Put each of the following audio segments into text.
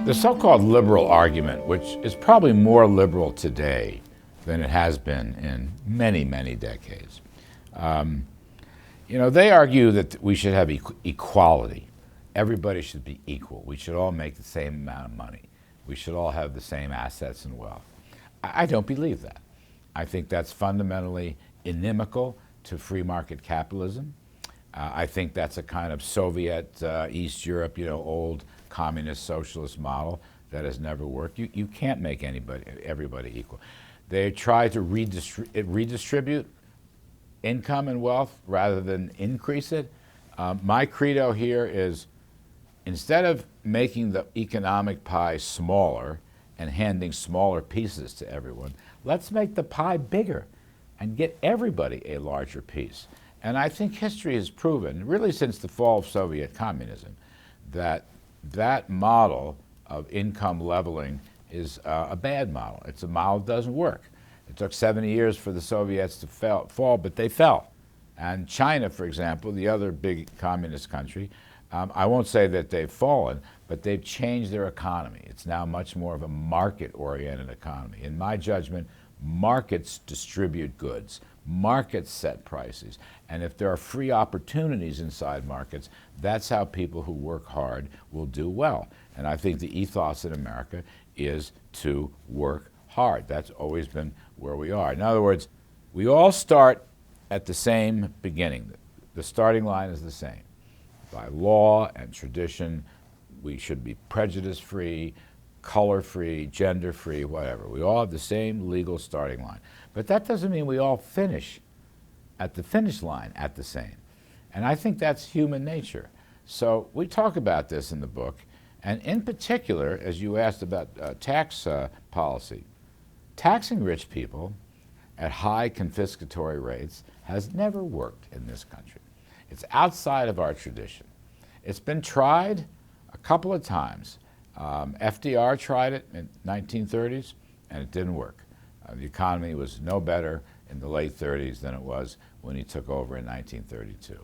The so-called liberal argument, which is probably more liberal today than it has been in many, many decades, they argue that we should have equality. Everybody should be equal. We should all make the same amount of money. We should all have the same assets and wealth. I don't believe that. I think that's fundamentally inimical to free market capitalism. I think that's a kind of Soviet, East Europe, old communist socialist model that has never worked. You can't make everybody equal. They try to redistribute income and wealth rather than increase it. My credo here is, instead of making the economic pie smaller and handing smaller pieces to everyone, let's make the pie bigger and get everybody a larger piece. And I think history has proven, really since the fall of Soviet communism, that that model of income leveling is a bad model. It's a model that doesn't work. It took 70 years for the Soviets to fall, but they fell. And China, for example, the other big communist country, I won't say that they've fallen, but they've changed their economy. It's now much more of a market-oriented economy. In my judgment, markets distribute goods. Markets set prices. And if there are free opportunities inside markets, that's how people who work hard will do well. And I think the ethos in America is to work hard. That's always been where we are. In other words, we all start at the same beginning. The starting line is the same. By law and tradition, we should be prejudice-free, color-free, gender-free, whatever. We all have the same legal starting line. But that doesn't mean we all finish at the finish line at the same. And I think that's human nature. So we talk about this in the book. And in particular, as you asked about tax policy, taxing rich people at high confiscatory rates has never worked in this country. It's outside of our tradition. It's been tried a couple of times. FDR tried it in the 1930s, and it didn't work. The economy was no better in the late 30s than it was when he took over in 1932.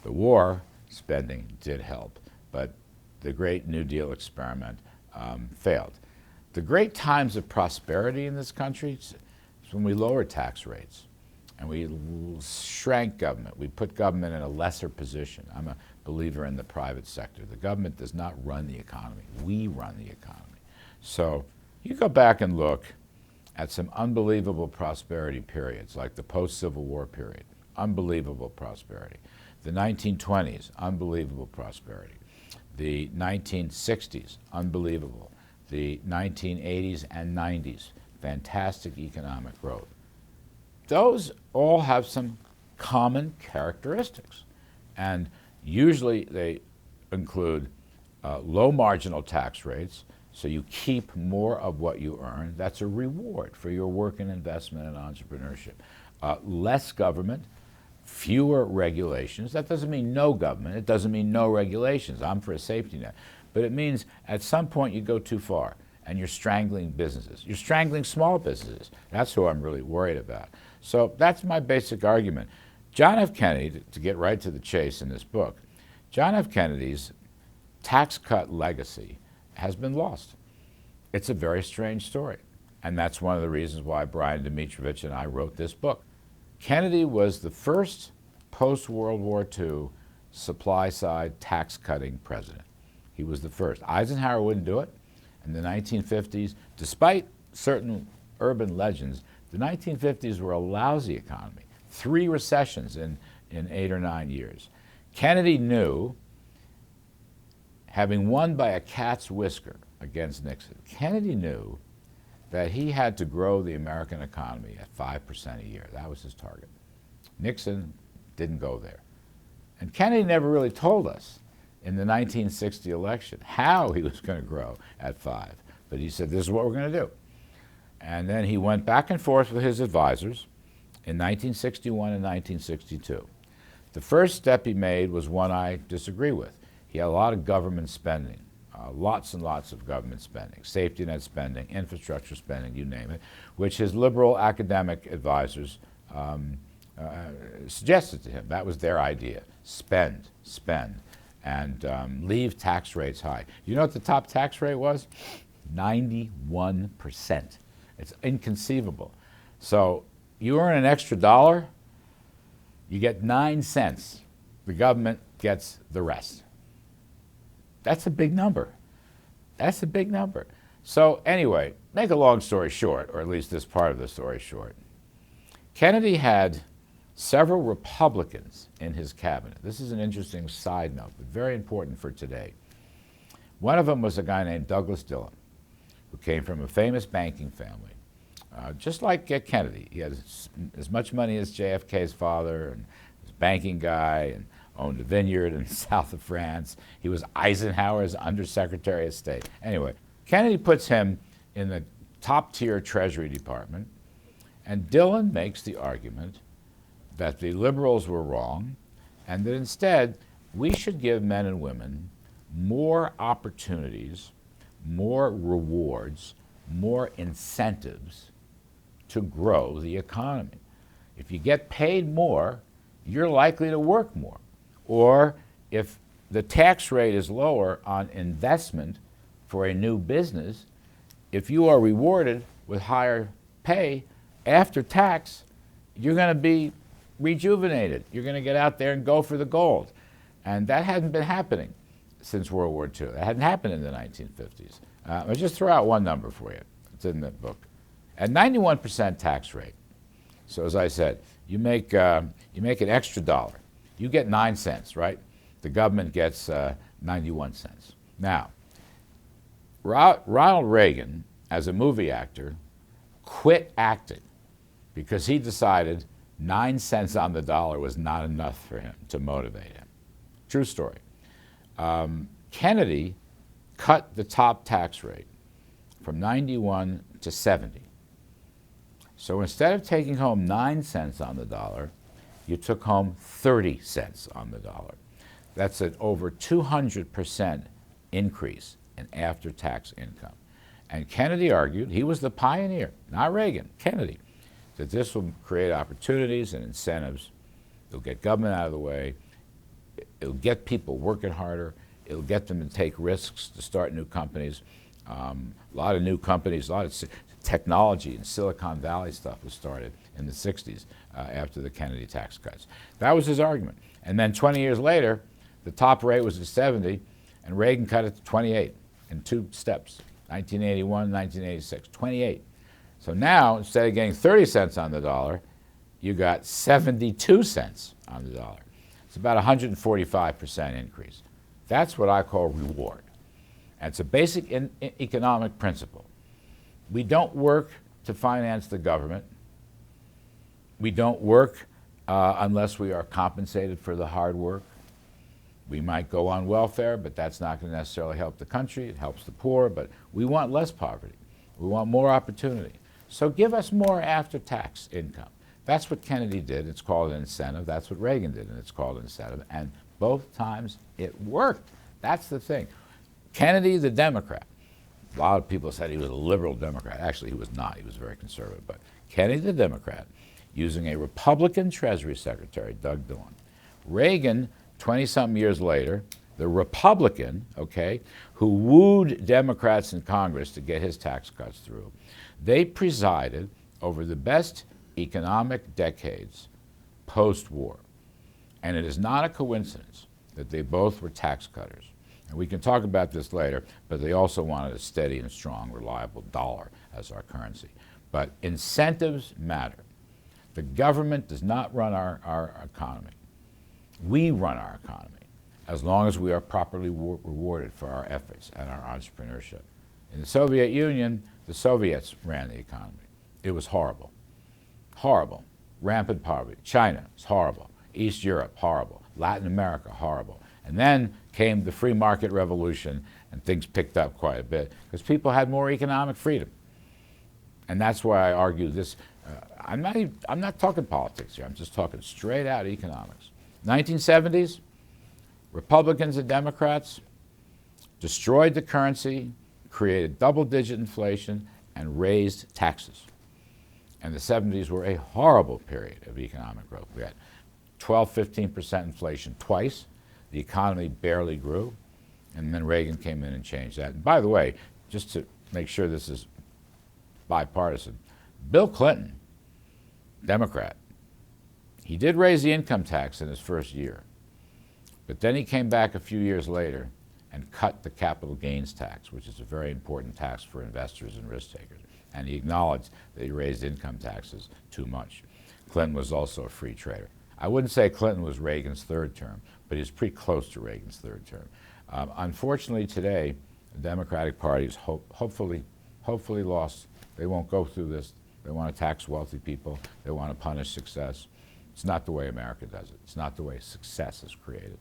The war spending did help, but the great New Deal experiment failed. The great times of prosperity in this country is when we lowered tax rates and we shrank government. We put government in a lesser position. I'm a believer in the private sector. The government does not run the economy. We run the economy. So you go back and look at some unbelievable prosperity periods, like the post-Civil War period, unbelievable prosperity. The 1920s, unbelievable prosperity. The 1960s, unbelievable. The 1980s and 90s, fantastic economic growth. Those all have some common characteristics. And usually they include low marginal tax rates, so you keep more of what you earn. That's a reward for your work and investment and entrepreneurship. Less government, fewer regulations. That doesn't mean no government. It doesn't mean no regulations. I'm for a safety net. But it means at some point you go too far and you're strangling businesses. You're strangling small businesses. That's who I'm really worried about. So that's my basic argument. John F. Kennedy, to get right to the chase in this book, John F. Kennedy's tax cut legacy has been lost. It's a very strange story. And that's one of the reasons why Brian Dimitrovich and I wrote this book. Kennedy was the first post-World War II supply-side tax-cutting president. He was the first. Eisenhower wouldn't do it. In the 1950s, despite certain urban legends, the 1950s were a lousy economy. 3 recessions in 8 or 9 years. Kennedy knew, having won by a cat's whisker against Nixon, Kennedy knew that he had to grow the American economy at 5% a year. That was his target. Nixon didn't go there. And Kennedy never really told us in the 1960 election how he was going to grow at 5. But he said, this is what we're going to do. And then he went back and forth with his advisors in 1961 and 1962. The first step he made was one I disagree with. He had a lot of government spending, lots and lots of government spending, safety net spending, infrastructure spending, you name it, which his liberal academic advisors suggested to him. That was their idea, spend, spend. and leave tax rates high. You know what the top tax rate was? 91%. It's inconceivable. So you earn an extra $1, you get 9 cents. The government gets the rest. That's a big number. That's a big number. So anyway, make a long story short, or at least this part of the story short, Kennedy had several Republicans in his cabinet. This is an interesting side note, but very important for today. One of them was a guy named Douglas Dillon, who came from a famous banking family. Just like Kennedy, he had as much money as JFK's father, and was a banking guy, and owned a vineyard in the south of France. He was Eisenhower's undersecretary of state. Anyway, Kennedy puts him in the top-tier Treasury Department, and Dillon makes the argument that the liberals were wrong, and that instead we should give men and women more opportunities, more rewards, more incentives to grow the economy. If you get paid more, you're likely to work more. Or if the tax rate is lower on investment for a new business, if you are rewarded with higher pay after tax, you're going to be rejuvenated. You're going to get out there and go for the gold. And that hadn't been happening since World War II. That hadn't happened in the 1950s. I'll just throw out one number for you. It's in the book. At 91% tax rate, so as I said, you make an extra $1. You get 9 cents, right? The government gets 91 cents. Now, Ronald Reagan, as a movie actor, quit acting because he decided 9 cents on the dollar was not enough for him to motivate him. True story. Kennedy cut the top tax rate from 91 to 70. So instead of taking home 9 cents on the dollar, you took home 30 cents on the dollar. That's an over 200% increase in after-tax income. And Kennedy argued, he was the pioneer, not Reagan, Kennedy, that this will create opportunities and incentives. It'll get government out of the way. It'll get people working harder. It'll get them to take risks to start new companies. A lot of new companies, a lot of technology and Silicon Valley stuff was started in the 60s after the Kennedy tax cuts. That was his argument. And then 20 years later, the top rate was at 70, and Reagan cut it to 28 in 2 steps, 1981, 1986, 28. So now, instead of getting 30 cents on the dollar, you got 72 cents on the dollar. It's about a 145% increase. That's what I call reward. And it's a basic economic principle. We don't work to finance the government. We don't work unless we are compensated for the hard work. We might go on welfare, but that's not going to necessarily help the country. It helps the poor, but we want less poverty. We want more opportunity. So give us more after-tax income. That's what Kennedy did. It's called an incentive. That's what Reagan did, and it's called an incentive. And both times it worked. That's the thing. Kennedy, the Democrat. A lot of people said he was a liberal Democrat. Actually, he was not. He was very conservative. But Kennedy, the Democrat, using a Republican Treasury Secretary, Doug Dillon. Reagan, 20-something years later, the Republican, okay, who wooed Democrats in Congress to get his tax cuts through. They presided over the best economic decades post-war. And it is not a coincidence that they both were tax cutters. And we can talk about this later, but they also wanted a steady and strong, reliable dollar as our currency. But incentives matter. The government does not run our economy. We run our economy as long as we are properly rewarded for our efforts and our entrepreneurship. In the Soviet Union, the Soviets ran the economy. It was horrible. Horrible. Rampant poverty. China was horrible. East Europe, horrible. Latin America, horrible. And then came the free market revolution, and things picked up quite a bit because people had more economic freedom. And that's why I argue this. I'm not talking politics here. I'm just talking straight out economics. 1970s, Republicans and Democrats destroyed the currency, created double-digit inflation, and raised taxes. And the 70s were a horrible period of economic growth. We had 12, 15% inflation twice. The economy barely grew, and then Reagan came in and changed that. And by the way, just to make sure this is bipartisan, Bill Clinton, Democrat, he did raise the income tax in his first year, but then he came back a few years later and cut the capital gains tax, which is a very important tax for investors and risk takers. And he acknowledged that he raised income taxes too much. Clinton was also a free trader. I wouldn't say Clinton was Reagan's third term, but he's pretty close to Reagan's third term. Unfortunately today, the Democratic Party is hopefully lost. They won't go through this. They want to tax wealthy people. They want to punish success. It's not the way America does it. It's not the way success is created.